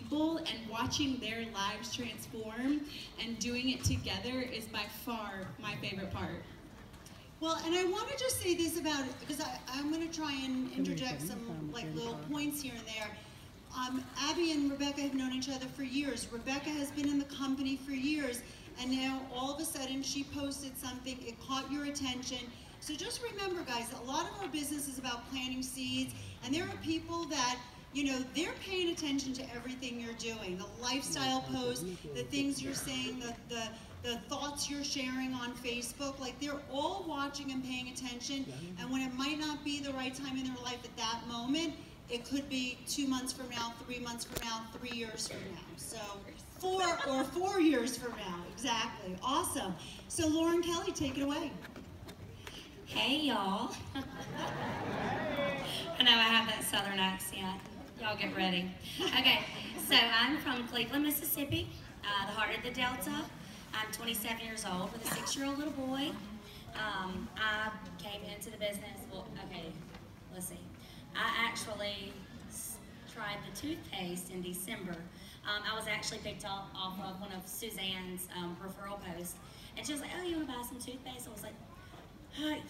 people and watching their lives transform and doing it together is by far my favorite part. Well, and I want to just say this about it, because I'm going to try and interject some like little points here and there. Abby and Rebecca have known each other for years. Rebecca has been in the company for years, and now all of a sudden she posted something, it caught your attention. So just remember, guys, a lot of our business is about planting seeds, and there are people that, you know, they're paying attention to everything you're doing, the lifestyle posts, the things you're saying, the thoughts you're sharing on Facebook, like they're all watching and paying attention, and when it might not be the right time in their life at that moment, it could be 2 months from now, 3 months from now, 3 years from now. So 4 years from now, exactly. Awesome. So Lauren Kelly, take it away. Hey y'all. I know I have that southern accent. Y'all get ready. Okay, so I'm from Cleveland, Mississippi, the heart of the Delta. I'm 27 years old with a 6-year-old little boy. I came into the business, well, okay, let's see. I actually tried the toothpaste in December. I was actually picked off of one of Suzanne's referral posts. And she was like, oh, you want to buy some toothpaste? I was like,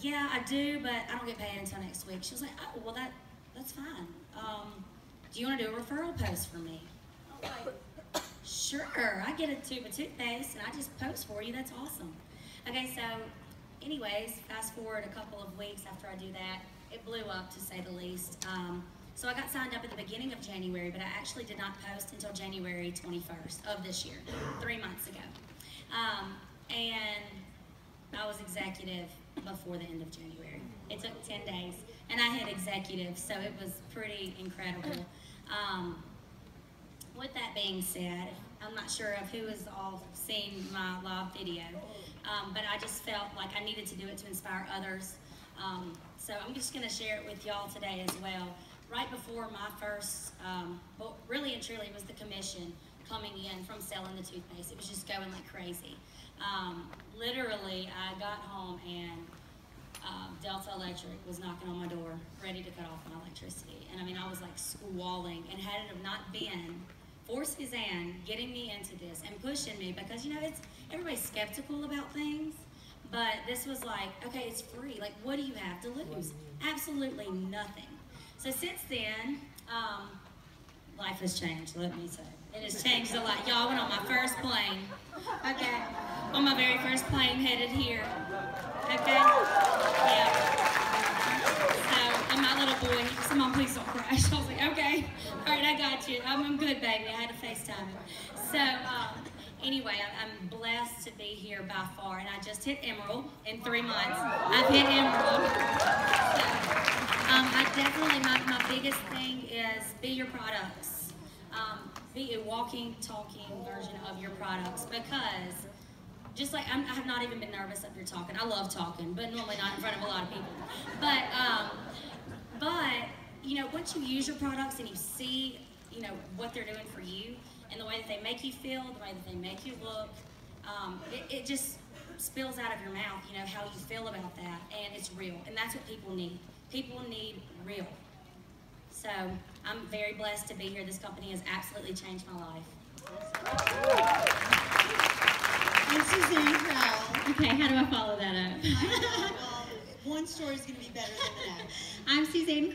yeah, I do, but I don't get paid until next week. She was like, oh, well, that's fine. Do you want to do a referral post for me? I was like, sure, I get a tube of toothpaste and I just post for you. That's awesome. Okay, so anyways, fast forward a couple of weeks after I do that, it blew up, to say the least. So I got signed up at the beginning of January, but I actually did not post until January 21st of this year, 3 months ago. And I was executive before the end of January. It took 10 days, and I hit executive, so it was pretty incredible. With that being said, I'm not sure of who has all seen my live video, but I just felt like I needed to do it to inspire others. So I'm just going to share it with y'all today as well. Right before my first, well, really and truly, it was the commission coming in from selling the toothpaste. It was just going like crazy. Literally, I got home and Delta Electric was knocking on my door, ready to cut off my electricity. And I mean, I was like squalling, and had it have not been for Suzanne getting me into this and pushing me, because, you know, everybody's skeptical about things, but this was like, okay, it's free. Like, what do you have to lose? Absolutely nothing. So since then, life has changed, let me say. It has changed a lot. Y'all, went on my first plane, okay? On my very first plane headed here, okay? Yeah. So, and my little boy, he said, Mom, please don't crash. I was like, okay, all right, I got you. I'm good, baby. I had to FaceTime him. So, anyway, I'm blessed to be here by far, and I just hit Emerald in 3 months. I've hit Emerald. So, I definitely, my biggest thing is be your products. Be a walking, talking version of your products, because just like, I have not even been nervous up here talking. I love talking, but normally not in front of a lot of people. But you know, once you use your products and you see, you know, what they're doing for you and the way that they make you feel, the way that they make you look, it just spills out of your mouth, you know, how you feel about that, and it's real, and that's what people need. People need real. So I'm very blessed to be here. This company has absolutely changed my life. I'm Suzanne Crowell. Okay, how do I follow that up? Well, one story is going to be better than the next. I'm Suzanne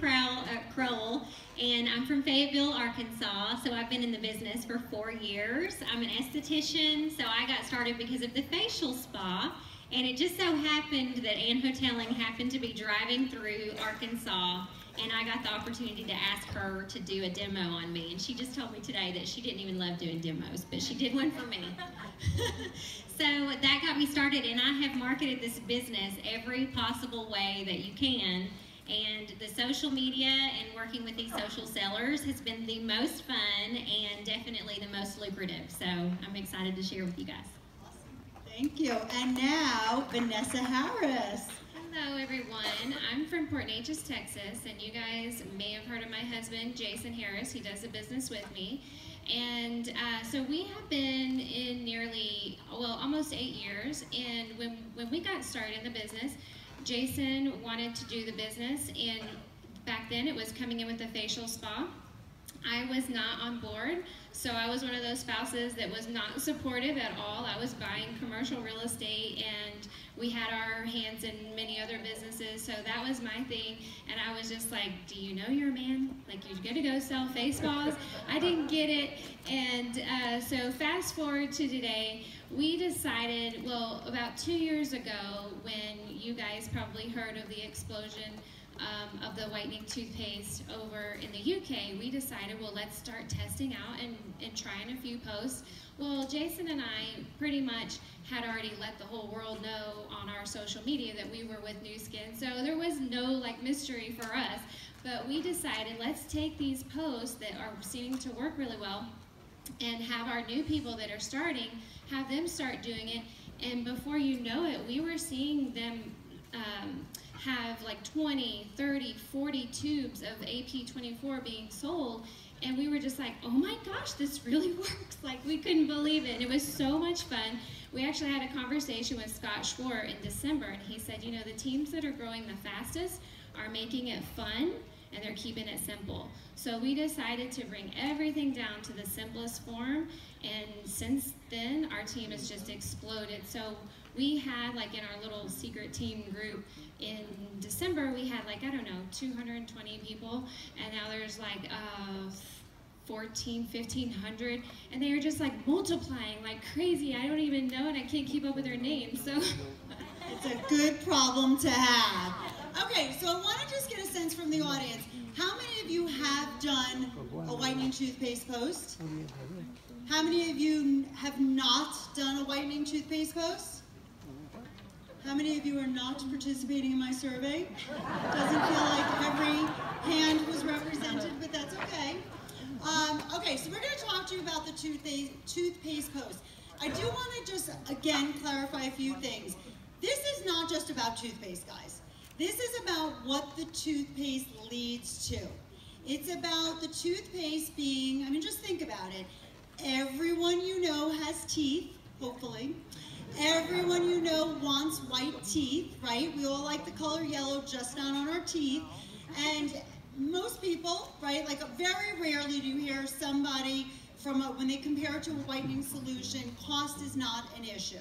Crowell, and I'm from Fayetteville, Arkansas. So I've been in the business for 4 years. I'm an esthetician, so I got started because of the facial spa. And it just so happened that Ann Hoteling happened to be driving through Arkansas, and I got the opportunity to ask her to do a demo on me. And she just told me today that she didn't even love doing demos, but she did one for me. So that got me started, and I have marketed this business every possible way that you can. And the social media and working with these social sellers has been the most fun and definitely the most lucrative. So I'm excited to share with you guys. Thank you. And now, Vanessa Harris. Hello, everyone. I'm from Port Neches, Texas, and you guys may have heard of my husband, Jason Harris. He does the business with me. And so we have been in nearly, well, almost 8 years. And when we got started in the business, Jason wanted to do the business, and back then it was coming in with a facial spa. I was not on board. So I was one of those spouses that was not supportive at all. I was buying commercial real estate, and we had our hands in many other businesses, so that was my thing. And I was just like, do you know you're a man? Like, you're gonna go sell face balls? I didn't get it. And so fast forward to today, we decided, well, about 2 years ago, when you guys probably heard of the explosion of the whitening toothpaste over in the UK, we decided, well, let's start testing out and trying a few posts. Well, Jason and I pretty much had already let the whole world know on our social media that we were with Nu Skin, so there was no like mystery for us. But we decided, let's take these posts that are seeming to work really well and have our new people that are starting, have them start doing it. And before you know it, we were seeing them have like 20, 30, 40 tubes of Ap24 being sold, and we were just like, oh my gosh, this really works. Like, we couldn't believe it, and it was so much fun. We actually had a conversation with Scott Schwartz in December, and he said, you know, the teams that are growing the fastest are making it fun, and they're keeping it simple. So we decided to bring everything down to the simplest form, and since then, our team has just exploded. So we had, like, in our little secret team group in December, we had, like, I don't know, 220 people, and now there's like 1,500, and they are just like multiplying like crazy. I don't even know, and I can't keep up with their names, so. It's a good problem to have. Okay, so I want to just get a sense from the audience. How many of you have done a whitening toothpaste post? How many of you have not done a whitening toothpaste post? How many of you are not participating in my survey? Doesn't feel like every hand was represented, but that's okay. Okay, so we're going to talk to you about the toothpaste post. I do want to just, again, clarify a few things. This is not just about toothpaste, guys. This is about what the toothpaste leads to. It's about the toothpaste being, I mean, just think about it. Everyone you know has teeth, hopefully. Everyone you know wants white teeth, right? We all like the color yellow, just not on our teeth. And most people, right, like very rarely do you hear somebody when they compare it to a whitening solution, cost is not an issue,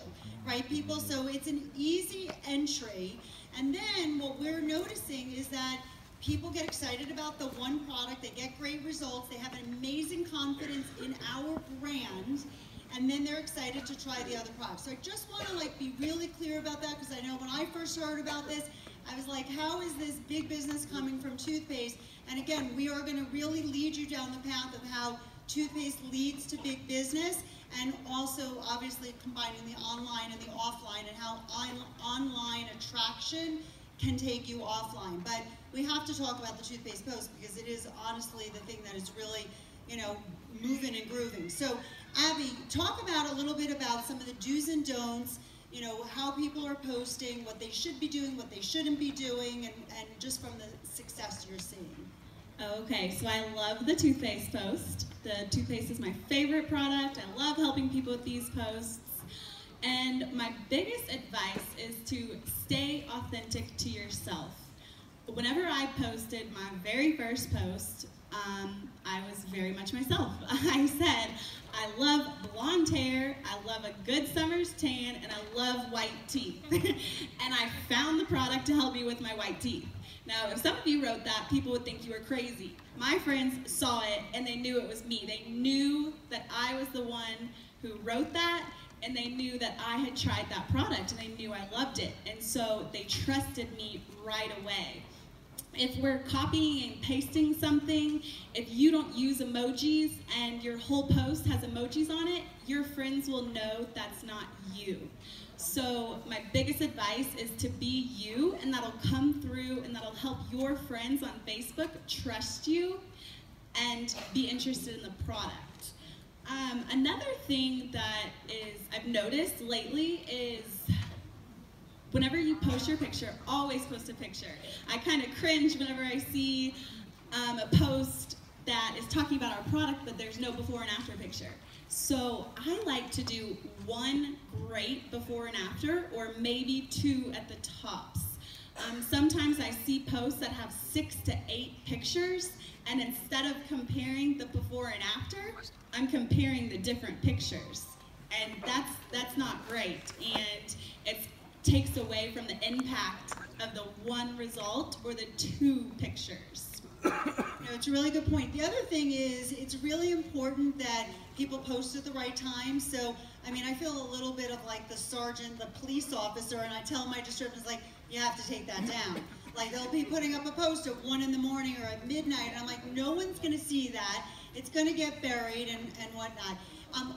right, people? So it's an easy entry. And then what we're noticing is that people get excited about the one product, they get great results, they have an amazing confidence in our brand, and then they're excited to try the other products. So I just want to like be really clear about that, because I know when I first heard about this, I was like, how is this big business coming from toothpaste? And again, we are going to really lead you down the path of how toothpaste leads to big business, and also obviously combining the online and the offline, and how online attraction can take you offline. But we have to talk about the toothpaste post, because it is honestly the thing that is really, you know, moving and grooving. So Abby, talk about a little bit about some of the do's and don'ts, you know, how people are posting, what they should be doing, what they shouldn't be doing, and just from the success you're seeing. Okay, so I love the toothpaste post. The toothpaste is my favorite product. I love helping people with these posts. And my biggest advice is to stay authentic to yourself. Whenever I posted my very first post, I was very much myself. I said, I love blonde hair, I love a good summer's tan, and I love white teeth. And I found the product to help me with my white teeth. Now, if some of you wrote that, people would think you were crazy. My friends saw it, and they knew it was me. They knew that I was the one who wrote that, and they knew that I had tried that product, and they knew I loved it. And so they trusted me right away. If we're copying and pasting something, if you don't use emojis and your whole post has emojis on it, your friends will know that's not you. So my biggest advice is to be you, and that'll come through, and that'll help your friends on Facebook trust you and be interested in the product. Another thing that I've noticed lately is whenever you post your picture, always post a picture. I kind of cringe whenever I see a post that is talking about our product, but there's no before and after picture. So I like to do one great before and after, or maybe two at the tops. Sometimes I see posts that have 6 to 8 pictures, and instead of comparing the before and after, I'm comparing the different pictures. And that's not great, and it takes away from the impact of the one result or the 2 pictures. It's a really good point. The other thing is, it's really important that people post at the right time. So, I mean, I feel a little bit of like the sergeant, the police officer, and I tell my distributors, like, you have to take that down. Like, they'll be putting up a post at 1 in the morning or at midnight, and I'm like, no one's gonna see that. It's gonna get buried and whatnot.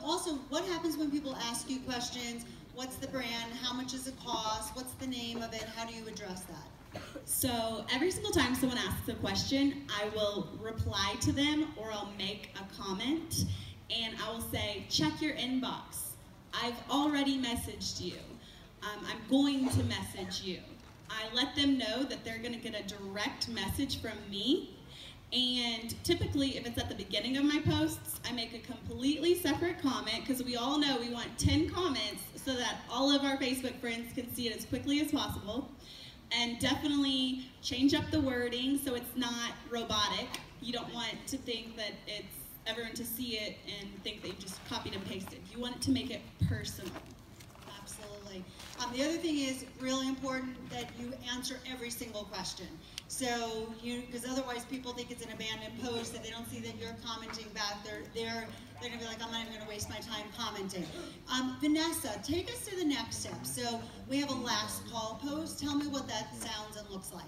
Also, what happens when people ask you questions? What's the brand? How much does it cost? What's the name of it? How do you address that? So every single time someone asks a question, I will reply to them, or I'll make a comment, and I will say, check your inbox. I've already messaged you. I'm going to message you. I let them know that they're going to get a direct message from me, and typically if it's at the beginning of my posts, I make a completely separate comment, because we all know we want 10 comments so that all of our Facebook friends can see it as quickly as possible. And definitely change up the wording so it's not robotic. You don't want to think that it's everyone to see it and think that you just copied and pasted. You want it to make it personal. Absolutely. The other thing is really important that you answer every single question. So, because otherwise people think it's an abandoned post, that they don't see that you're commenting back. They're gonna be like, I'm not even gonna waste my time commenting. Vanessa, take us to the next step. So we have a last call post. Tell me what that sounds and looks like.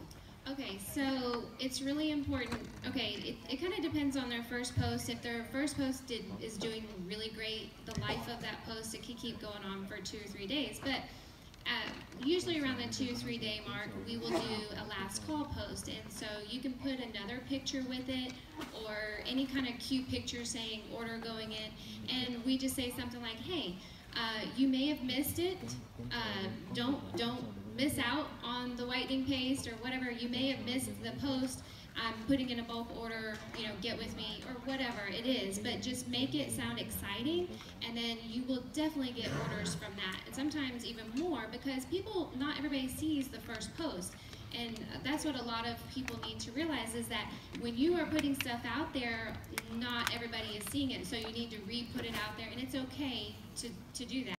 Okay, so it's really important. Okay, it kind of depends on their first post. If their first post is doing really great, the life of that post, it could keep going on for 2 or 3 days. But usually around the 2 or 3 day mark, we will do a last call post. And so you can put another picture with it, or any kind of cute picture saying order going in. And we just say something like, hey, you may have missed it. Don't miss out on the whitening paste or whatever. You may have missed the post. I'm putting in a bulk order, get with me, or whatever it is, but just make it sound exciting, and then you will definitely get orders from that, and sometimes even more, because not everybody sees the first post. And that's what a lot of people need to realize, is that when you are putting stuff out there, not everybody is seeing it, so you need to re-put it out there, and it's okay to do that.